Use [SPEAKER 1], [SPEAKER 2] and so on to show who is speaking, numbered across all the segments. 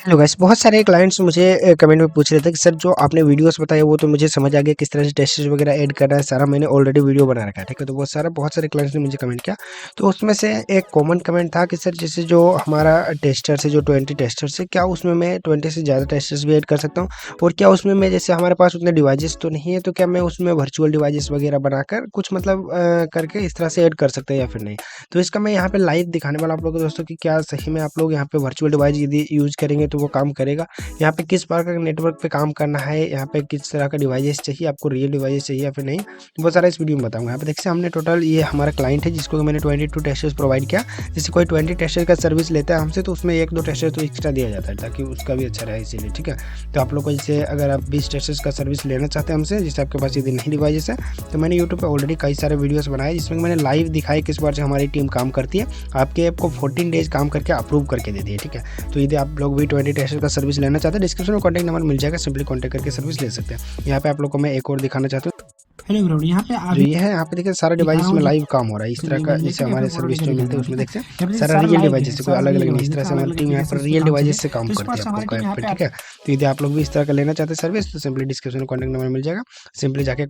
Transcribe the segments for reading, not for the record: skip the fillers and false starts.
[SPEAKER 1] Hello guys, बहुत सारे clients मुझे कमेंट में पूछ रहे थे कि सर जो आपने वीडियोस बताए वो तो मुझे समझ आ गया किस तरह से टेस्ट्स वगैरह ऐड करना है, सारा मैंने ऑलरेडी वीडियो बना रखा है, ठीक है। तो बहुत सारे क्लाइंट्स ने मुझे कमेंट किया। तो उसमें से एक कॉमन कमेंट था कि सर जैसे जो हमारा टेस्टर्स है, जो 20 टेस्टर्स है, क्या उसमें मैं 20 से ज़्यादा टेस्टर्स भी ऐड कर सकता हूँ? और क्या उसमें मैं, जैसे हमारे पास उतने डिवाइसेस तो नहीं है, तो क्या मैं उसमें वर्चुअल डिवाइसेस वगैरह बनाकर कुछ मतलब करके इस तरह से ऐड कर सकते हैं या फिर नहीं? तो इसका मैं यहाँ पे लाइव दिखाने वाला आप लोगों को दोस्तों कि क्या सही में आप लोग यहाँ पे वर्चुअल डिवाइस यदि यूज़ करेंगे तो वो काम करेगा। यहाँ पे किस प्रकार का नेटवर्क पे काम करना है, यहाँ पे किस तरह का डिवाइसेस चाहिए, आपको रियल डिवाइसेस चाहिए या फिर नहीं, वो सारा इस वीडियो में बताऊंगा। यहाँ पे देखिए हमने टोटल, ये हमारा क्लाइंट है जिसको मैंने 22 टेस्टर्स प्रोवाइड किया। जैसे कोई 20 टेस्टर का सर्विस लेता है हमसे तो उसमें 1-2 टेस्टर तो एक्स्ट्रा दिया जाता है ताकि उसका भी अच्छा रहे, इसीलिए, ठीक है। तो आप लोग को जैसे अगर आप 20 टेस्टर्स का सर्विस लेना चाहते हैं हमसे, जैसे आपके पास यदि नहीं डिवाइसेस है, तो मैंने यूट्यूब पर ऑलरेडी कई सारे वीडियोस बनाए जिसमें मैंने लाइव दिखाई किस बार से हमारी टीम काम करती है। आपके ऐप को 14 डेज काम करके अप्रूव करके दे दिए, ठीक है। तो यदि आप लोग भी 20 टेस्टर का सर्विस लेना चाहते हैं, डिस्क्रिप्शन में कॉन्टैक्ट नंबर मिल जाएगा, सिंपली कॉन्टैक्ट करके सर्विस ले सकते हैं। यहाँ पे आप लोग को मैं एक और दिखाना चाहता हूँ।
[SPEAKER 2] हेलो एवरीवन, यहाँ पे
[SPEAKER 1] जो
[SPEAKER 2] अभी
[SPEAKER 1] ये है, यहाँ पे देखिए सारा
[SPEAKER 2] दिखा
[SPEAKER 1] डिवाइस
[SPEAKER 2] रहा हूँ
[SPEAKER 1] में
[SPEAKER 2] जो
[SPEAKER 1] लाइव काम हो रहा है इस तरह का,
[SPEAKER 2] डिवाइस
[SPEAKER 1] जैसे
[SPEAKER 2] ठीक है,
[SPEAKER 1] हमारे
[SPEAKER 2] अपना प्रोडक्ट
[SPEAKER 1] सर्विस
[SPEAKER 2] करके
[SPEAKER 1] जो
[SPEAKER 2] दिखा
[SPEAKER 1] मिलते
[SPEAKER 2] रहा
[SPEAKER 1] हैं
[SPEAKER 2] हूँ,
[SPEAKER 1] उसमें
[SPEAKER 2] ठीक है।
[SPEAKER 1] देखते
[SPEAKER 2] यहाँ
[SPEAKER 1] हैं
[SPEAKER 2] पे
[SPEAKER 1] सारा
[SPEAKER 2] सारा
[SPEAKER 1] रियल
[SPEAKER 2] लाइव
[SPEAKER 1] डिवाइस,
[SPEAKER 2] है,
[SPEAKER 1] जैसे कोई
[SPEAKER 2] सारा
[SPEAKER 1] अलग
[SPEAKER 2] रियल
[SPEAKER 1] अलग नहीं,
[SPEAKER 2] डिवाइस
[SPEAKER 1] इस तरह
[SPEAKER 2] दिखा
[SPEAKER 1] से
[SPEAKER 2] रहा हूँ,
[SPEAKER 1] हमारी
[SPEAKER 2] अलग
[SPEAKER 1] टीम यहाँ
[SPEAKER 2] तरीके से
[SPEAKER 1] पर
[SPEAKER 2] उसी
[SPEAKER 1] रियल
[SPEAKER 2] काम से,
[SPEAKER 1] डिवाइस से काम
[SPEAKER 2] तो इस
[SPEAKER 1] करती
[SPEAKER 2] बार
[SPEAKER 1] है
[SPEAKER 2] से
[SPEAKER 1] आप
[SPEAKER 2] हमारी
[SPEAKER 1] लोग का
[SPEAKER 2] टीम
[SPEAKER 1] ऐप
[SPEAKER 2] यहाँ
[SPEAKER 1] पे,
[SPEAKER 2] पे
[SPEAKER 1] ठीक है। तो यदि आप लोग भी इस तरह का लेना चाहते हैं सर्विस, तो सिंपली डिस्क्रिप्शन में कॉन्टैक्ट नंबर मिल जाएगा, सिंपली जाके।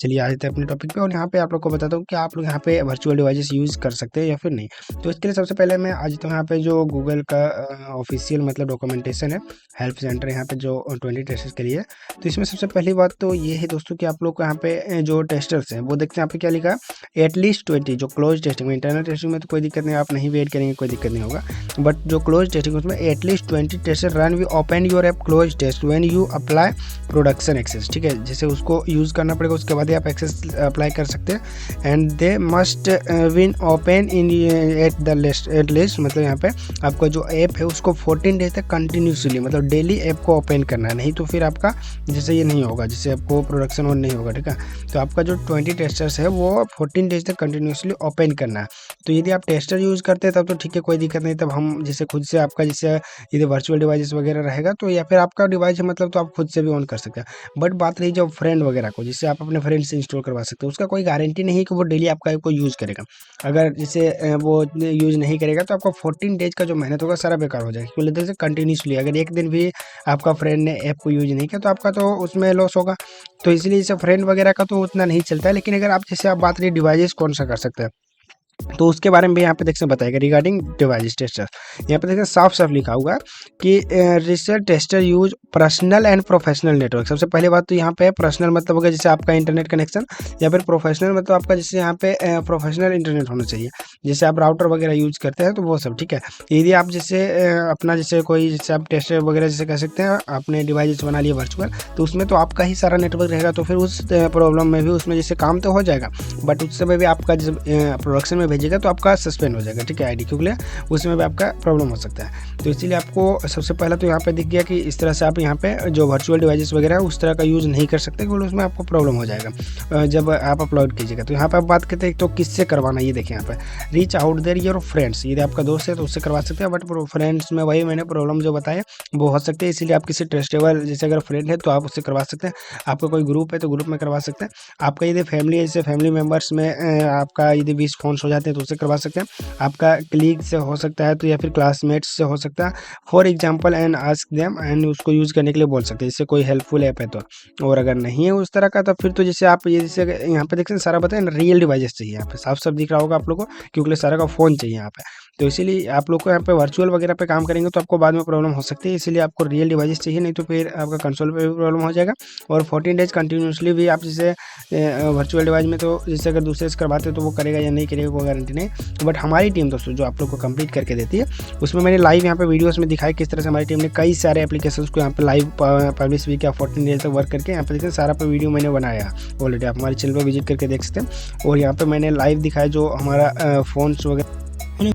[SPEAKER 1] चलिए आ जाते हैं अपने टॉपिक पे, और यहाँ पे आप लोग को बताता हूँ कि आप लोग यहाँ पे वर्चुअल डिवाइसेस यूज़ कर सकते हैं या फिर नहीं। तो इसके लिए सबसे पहले मैं आ जाता हूँ यहाँ पे जो गूगल का ऑफिशियल मतलब डॉक्यूमेंटेशन है, हेल्प सेंटर यहाँ पे जो 20 टेस्टर्स के लिए। तो इसमें सबसे पहली बात तो ये है दोस्तों कि आप लोग को यहाँ पे जो टेस्टर्स हैं वो देखते हैं यहाँ पे क्या लिखा है, एटलीस्ट 20। जो क्लोज टेस्टिंग में, इंटरनल टेस्टिंग में तो कोई दिक्कत नहीं, आप नहीं वेट करेंगे कोई दिक्कत नहीं होगा, बट जो क्लोज टेस्टिंग उसमें at least 20 tester run we open your app close test when you apply production access, ठीक है। जैसे उसको यूज़ करना पड़ेगा, उसके बाद ही आप एक्सेस अप्लाई कर सकते हैं। And they must win open in at the list, at least मतलब यहाँ पे आपका जो ऐप है उसको 14 डेज तक कंटिन्यूसली मतलब डेली ऐप को ओपन करना है, नहीं तो फिर आपका जैसे ये नहीं होगा, जैसे आपको प्रोडक्शन ऑन नहीं होगा, ठीक है। तो आपका जो 20 टेस्टर्स है वो 14 डेज तक कंटिन्यूसली ओपन करना है। तो यदि आप टेस्टर यूज़ करते हैं तब तो ठीक है, कोई दिक्कत नहीं, तब हम जैसे खुद से आपका जैसे यदि वर्चुअल डिवाइस वगैरह रहेगा तो, या फिर आपका डिवाइस है मतलब, तो आप खुद से भी ऑन कर सकते हैं। बट बात रही जब फ्रेंड वगैरह को, जिससे आप अपने फ्रेंड से इंस्टॉल करवा सकते हो, उसका कोई गारंटी नहीं है कि वो डेली आपका ऐप को यूज़ करेगा। अगर जैसे वो यूज़ नहीं करेगा तो आपका 14 डेज का जो मेहनत होगा सारा बेकार हो जाएगा, क्योंकि जैसे कंटिन्यूसली अगर एक दिन भी आपका फ्रेंड ने ऐप को यूज़ नहीं किया तो आपका तो उसमें लॉस होगा। तो इसलिए जैसे फ्रेंड वगैरह का तो उतना नहीं चलता है, लेकिन अगर आप जैसे आप बात रही डिवाइस कौन सा कर सकते हैं, तो उसके बारे में भी यहाँ पे देखते बताएगा रिगार्डिंग डिवाइस टेस्टर। यहाँ पे देखिए साफ साफ लिखा हुआ है कि research tester use personal and professional network. सबसे पहले बात तो यहाँ पे पर्सनल मतलब होगा जैसे आपका इंटरनेट कनेक्शन, या फिर प्रोफेशनल मतलब आपका जैसे यहाँ पे प्रोफेशनल इंटरनेट होना चाहिए, जैसे आप राउटर वगैरह यूज करते हैं तो वो सब, ठीक है। यदि आप जैसे अपना जैसे कोई जैसे आप टेस्टर वगैरह जैसे कह सकते हैं आपने डिवाइस बना लिया वर्चुअल, तो उसमें तो आपका ही सारा नेटवर्क रहेगा, तो फिर उस प्रॉब्लम में भी उसमें जैसे काम तो हो जाएगा, बट उस समय भी आपका जब प्रोडक्शन में भेजेगा तो आपका सस्पेंड हो जाएगा, ठीक है, आईडी के लिए उसमें भी आपका प्रॉब्लम हो सकता है। तो इसीलिए आपको सबसे पहला तो यहाँ पे दिख गया कि इस तरह से आप यहाँ पे जो वर्चुअल डिवाइसेस वगैरह है उस तरह का यूज़ नहीं कर सकते, क्योंकि उसमें आपको प्रॉब्लम हो जाएगा जब आप अपलोड कीजिएगा। तो यहाँ पे आप बात करते हैं तो किससे करवाना, ये देखिए यहाँ पे reach out there your friends, यदि आपका दोस्त है तो उससे करवा सकते हैं, बट फ्रेंड्स में वही मैंने प्रॉब्लम जो बताया वो हो सकते हैं, इसीलिए आप किसी ट्रस्टेबल जैसे अगर फ्रेंड है तो आप उससे करवा सकते हैं। आपका कोई ग्रुप है तो ग्रुप में करवा सकते हैं। आपका यदि फैमिली है, जैसे फैमिली मेम्बर्स में आपका यदि 20 फ़ोन्स हो जाते हैं तो उससे करवा सकते हैं। आपका कलीग से हो सकता है तो, या फिर क्लासमेट्स से हो सकता है, for example, and ask them, and उसको यूज़ करने के लिए बोल सकते हैं जैसे कोई हेल्पफुल ऐप है तो। और अगर नहीं है उस तरह का तो फिर तो जैसे आप ये जैसे यहाँ पे देखते हैं सारा बताए ना, रियल डिवाइसेस चाहिए, यहाँ पे साफ साफ दिख रहा होगा आप लोगों को, क्योंकि सारा का फ़ोन चाहिए यहाँ पे। तो इसीलिए आप लोग को यहाँ पे वर्चुअल वगैरह पे काम करेंगे तो आपको बाद में प्रॉब्लम हो सकती है, इसीलिए आपको रियल डिवाइसेस चाहिए, नहीं तो फिर आपका कंसोल पे भी प्रॉब्लम हो जाएगा। और 14 डेज कंटिन्यूसली भी आप जैसे वर्चुअल डिवाइस में तो जैसे अगर दूसरे से करवाते तो वो करेगा या नहीं करेगा कोई गारंटी नहीं, बट हमारी टीम दोस्तों जो आप लोग को कंप्लीट करके देती है, उसमें मैंने लाइव यहाँ पे वीडियोस में दिखाया किस तरह से हमारी टीम ने कई सारे एप्लीकेशंस को यहाँ पे लाइव पब्लिश भी किया 14 डेज तक वर्क करके। यहाँ पे देखते हैं सारा पे वीडियो मैंने बनाया ऑलरेडी, आप हमारे चैनल पर विजिट करके देख सकते हैं। और यहाँ पे मैंने लाइव दिखाया जो हमारा फ़ोन्स वगैरह,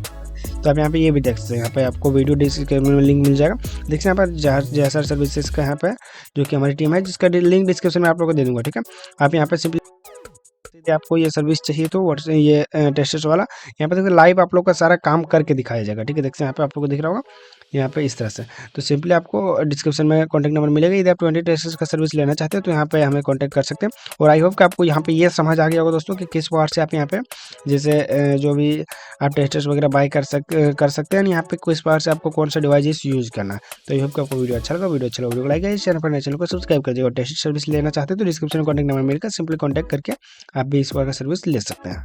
[SPEAKER 1] तो आप यहाँ पे ये भी देख सकते हैं। यहाँ पे आपको वीडियो डिस्क्रिप्शन में लिंक मिल जाएगा, देखिए यहाँ पर जैसा सर्विसेज का यहाँ पे जो कि हमारी टीम है, जिसका लिंक डिस्क्रिप्शन में आप लोगों को दे दूँगा, ठीक है। आप यहाँ पे सिंपली यदि आपको ये सर्विस चाहिए तो व्हाट्सएप ये टेस्टर्स वाला यहाँ पे देखिए लाइव आप लोग का सारा काम करके दिखाया जाएगा। ठीक है, देखते हैं यहाँ पे आप लोग को दिख रहा होगा यहाँ पे इस तरह से। तो सिंपली आपको डिस्क्रिप्शन में कॉन्टैक्ट नंबर मिलेगा। यदि आप 20 टेस्टर्स का सर्विस लेना चाहते हैं तो यहाँ पे हमें कॉन्टैक्ट कर सकते हैं। और आई होप कि आपको यहाँ पे ये समझ आ गया होगा दोस्तों कि किस प्रकार से आप यहाँ पे जैसे जो भी आप टेस्टर्स वगैरह बाय कर सकते हैं। यहाँ पे किस प्रकार से आपको कौन सा डिवाइस यूज़ करना है। तो आई होप कि आपको वीडियो अच्छा लगा। वीडियो को लाइक कीजिए, चैनल पर नए चैनल को सब्सक्राइब कर दीजिए। और टेस्टर सर्विस लेना चाहते हैं तो डिस्क्रिप्शन में कॉन्टैक्ट नंबर मिलेगा, सिंपली कॉन्टैक्ट करके आप भी इस प्रकार का सर्विस ले सकते हैं।